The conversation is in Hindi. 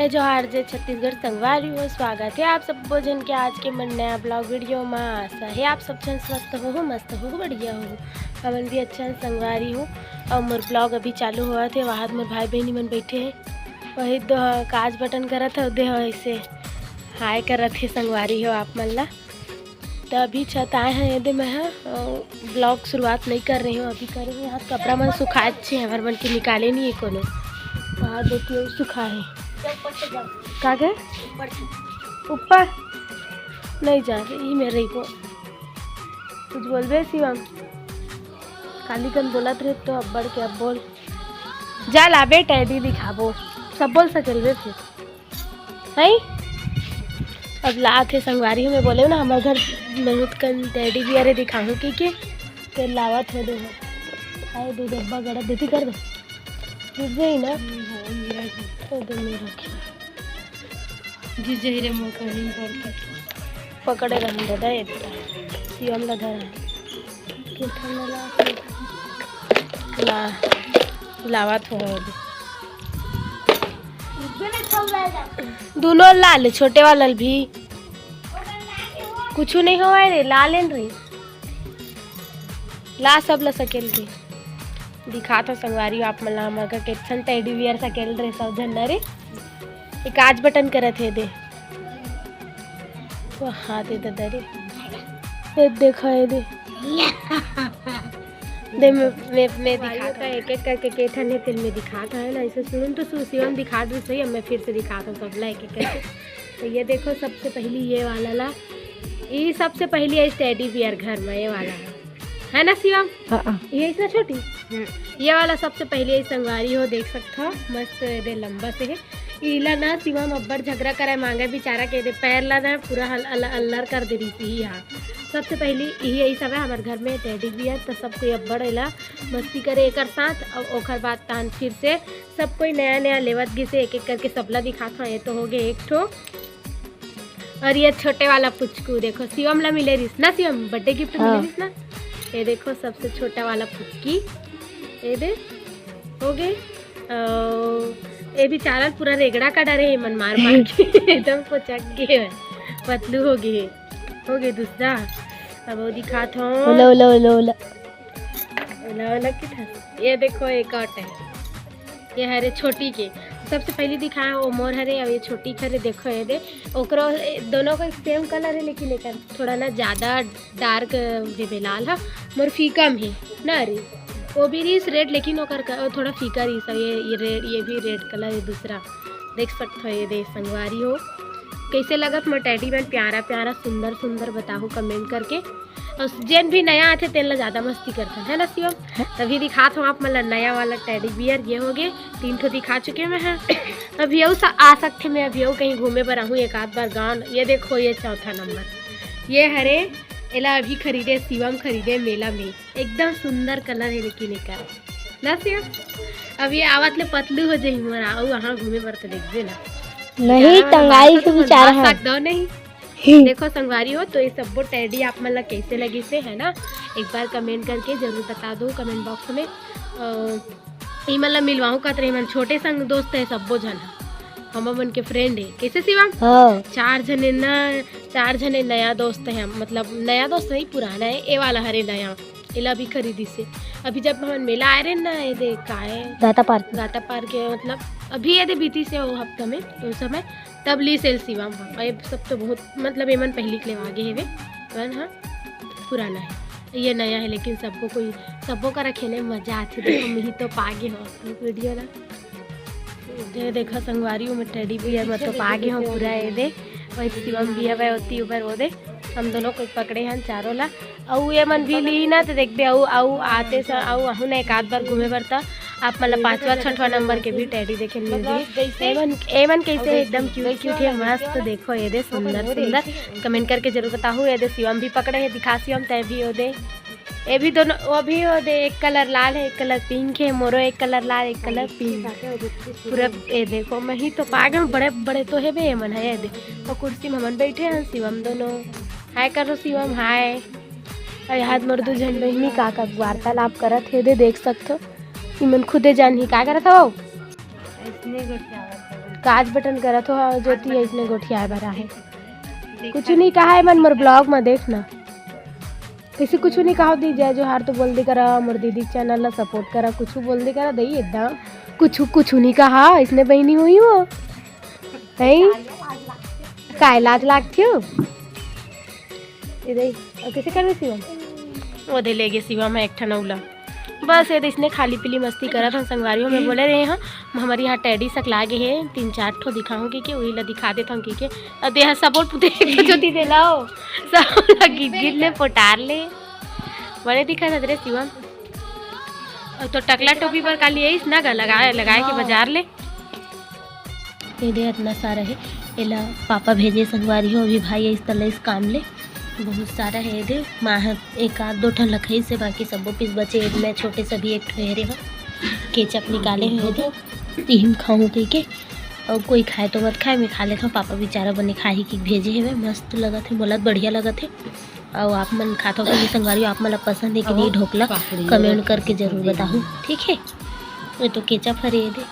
है जोहार जय छत्तीसगढ़ संगवारी हो। स्वागत है आप सब जन के आज के मन नया ब्लॉग वीडियो में। आशा है आप सब जन स्वस्थ हो, मस्त हो, बढ़िया हो। हमन भी अच्छा संगवारी हो और मोर ब्लॉग अभी चालू हुआ थे। वहाँ मोर भाई बहनी मन बैठे हैं, वही दो काज बटन करत है दे ऐसे हाय करत है संगवारी हो आप मन ला। तो अभी छत आए हैं यदि मैं ब्लॉग शुरुआत नहीं कर रही हूँ, अभी कर रही हूँ। यहाँ कपड़ा मन सुखाए छे हमारे मन के निकाले नहीं है कोनो। वहाँ देखिए सुखा है का गए ऊपर नहीं जा रही मेरे को कुछ बोल बे शिवम काली कन बोलत रहे तो अब बढ़ के अब बोल जा ला बे टैडी दिखाबो सब बोल सकेल बे फिर है। अब ला थे संगवारी में बोले ना हमारे घर बहुत कन टैडी भी अरे दिखाऊँ कि फिर लावत हो दो आए दो डब्बा गड़ा देती कर दो गिर जाए ना तो में रखे जिजे रे मौका नहीं पड़ता पकड़े रहने दादा ये शिवम ला धरा के ठंडा ला लावत हो दोनों लाल छोटे वाला भी कुछ नहीं हुआ रे ला लेन रही ला सब ला सकेल रे दिखा था संगवारी आप मला हमारे केसन टेडी बियर सकेल रे सब जन रे एक आज बटन करत है दे वो हाथ दे दादा रे ये देखा है दे दे मैं दिखाता एक एक करके केठन है तिल में दिखाता है ना ऐसे सुन तो शिवम दिखा दे सही। अब मैं फिर से दिखाता हूँ सब ला एक एक करके। तो ये देखो सबसे पहली ये वाला ला ये सबसे पहली है टेडी बियर घर में ये वाला है ना शिवम। ये इतना छोटी ये वाला सबसे पहले ये संगवारी हो देख सकता हो मस्त दे लंबा से है इला ना शिवम अब्बड़ झगड़ा करे मांगे बेचारा के दे पैर ला ना पूरा अल्लर कर दे रही थी। यहाँ सबसे पहली यही सब है हमारे घर में टेडी बियर। तो सब कोई अब्बड़ एला मस्ती करे एक साथ और ओखर बाद तान फिर से सब कोई नया नया लेवत गी से एक एक करके सबला दिखाता। ये तो हो गए एक ठो और ये छोटे वाला पुचकू देखो शिवम ला मिले रिस ना शिवम बर्थडे गिफ्ट मिले रिस ना। ये देखो सबसे छोटा वाला पुचकी ये दे हो गए। ये भी चारा पूरा रेगड़ा का डरे है मन मार मार के एकदम पुचक गए पतलू हो गए दूसरा। अब वो दिखाता हूँ ओला ओला ओला ओला ओला ओला कितना। ये देखो एक और है ये हरे छोटी के सबसे पहले दिखाया वो मोर हरे अब ये छोटी खरे देखो ये दे ओकरो दोनों का सेम कलर है लेकिन एक थोड़ा ना ज़्यादा डार्क देवे लाल है मोर फीका में है ना। अरे वो भी रीस रेड लेकिन ओकर थोड़ा फीका रीस है। ये रेड ये भी रेड कलर है दूसरा देख सकते हो। ये दे संगवारी हो कैसे लगत मोर टेडी मैन प्यारा प्यारा सुंदर सुंदर बताओ कमेंट करके। और जेन भी नया आते तेन ला ज़्यादा मस्ती करता है ना शिवम। तभी दिखाता हूँ आप मतलब नया वाला टेडी बियर ये हो गए 3 ठो दिखा चुके मैं हैं। अभी आ सकते मैं अभी कहीं घूमे पर आहूँ एक आध बार गाँव। ये देखो ये चौथा नंबर ये हरे एला अभी खरीदे शिवम खरीदे मेला में एकदम सुंदर कलर है लेकिन एक ना शिवम। अब ये आवत ले पतलू हो जाए मोरा वहाँ घूमे पर तो देख दे ना नहीं टंगाई से बेचारा है सकदो नहीं देखो संगवारी हो। तो ये सब टेडी आप मतलब कैसे लगी से है ना एक बार कमेंट करके जरूर बता दो कमेंट बॉक्स में। ये मतलब मिलवाऊँ का तो मन छोटे संग दोस्त है सब जन हम मन के फ्रेंड है कैसे शिवम 4 जने नया दोस्त है मतलब नया दोस्त नहीं पुराना है। ये वाला हरे नया इला भी खरीदी से अभी जब हम मेला आए रहे ना ये देख का है गाता पार्क के मतलब अभी ये दे बीती से वो हफ्ता में उस समय तब ली सेल शिवम। ये सब तो बहुत मतलब एमन पहली के लिए आगे है वे वन हाँ पुराना है ये नया है लेकिन सबको का खेलने में मजा आती देखो मैं तो पागे हो वीडियो ना ये देखो संगवारी में टेडी बियर में तो पागे हो पूरा ये दे वही शिवम भी है होती ऊपर वो दे हम दोनों को पकड़े हैं चारों ला और ये मन भी ली ना तो देखते आऊ आते से आहू ना एक आध बार घूमे बरता आप मतलब 5वां 6वां नंबर के भी टेडी देखे मिल गई। एवन कैसे एकदम क्यूट है मस्त देखो ये दे सुंदर सुंदर कमेंट करके जरूर बताओ। ये दे शिवम भी पकड़े है दिखा शिवम तय भी हो दे ये भी दोनों वो भी हो दे एक कलर लाल है एक कलर पिंक है मोरो एक कलर लाल एक कलर पिंक पूरा। ये देखो मैं ही तो पागे बड़े बड़े तो है बे मन है ये दे और कुर्सी में मन बैठे हैं शिवम दोनों हाय करो शिवम हाय। और यहाँ मोर 2 जन बहनी का वार्तालाप करत है दे देख सकते हो इमन खुदे जान ही का करत हो काज बटन करत हो ज्योति इसने गोठिया भरा है। कुछ नहीं कहा है मन मोर ब्लॉग में देखना किसी कुछ नहीं कहा दी जय जोहार तो बोल दी करा मोर दीदी चैनल ला सपोर्ट करा कुछ बोल दी करा दई एकदम कुछ नहीं कहा इसने बहनी हुई हो काय लाज लागती हो इधर कैसे कर रही शिवम वो दे ले गए शिवम है एक ठनौला बस ये इसने खाली पीली मस्ती करा था संगवारियों में बोले रहे हैं हमारे यहाँ टैडी सक लागे है 3-4 ठो दिखाऊंगी कि वही ला दिखा देता हूँ कि देहा सपोर्ट पुते ज्योति दे लाओ सब गिर ले पोटार ले बड़े दिखा था रे शिवम तो टकला टोपी पर काली है ना लगाए के बाजार ले ये दे इतना सारा है एला पापा भेजे संगवारियों अभी भाई इस तरह इस काम ले बहुत सारा है इधर माँ एक आध 2 ठन लखई से बाकी सबो पीस बचे मैं छोटे सभी एक ठहरे हो केचप निकाले हैं इधर तीन खाऊँ कह के और कोई खाए तो मत खाए मैं खा लेता हूँ पापा बेचारा बने खा ही कि भेजे है मस्त लगा थे बोला बढ़िया लगा थे और आप मन खाता हो संगवारी आप मतलब पसंद है कि नहीं ढोकला कमेंट करके ज़रूर बताओ ठीक है ये तो केचप हरे दे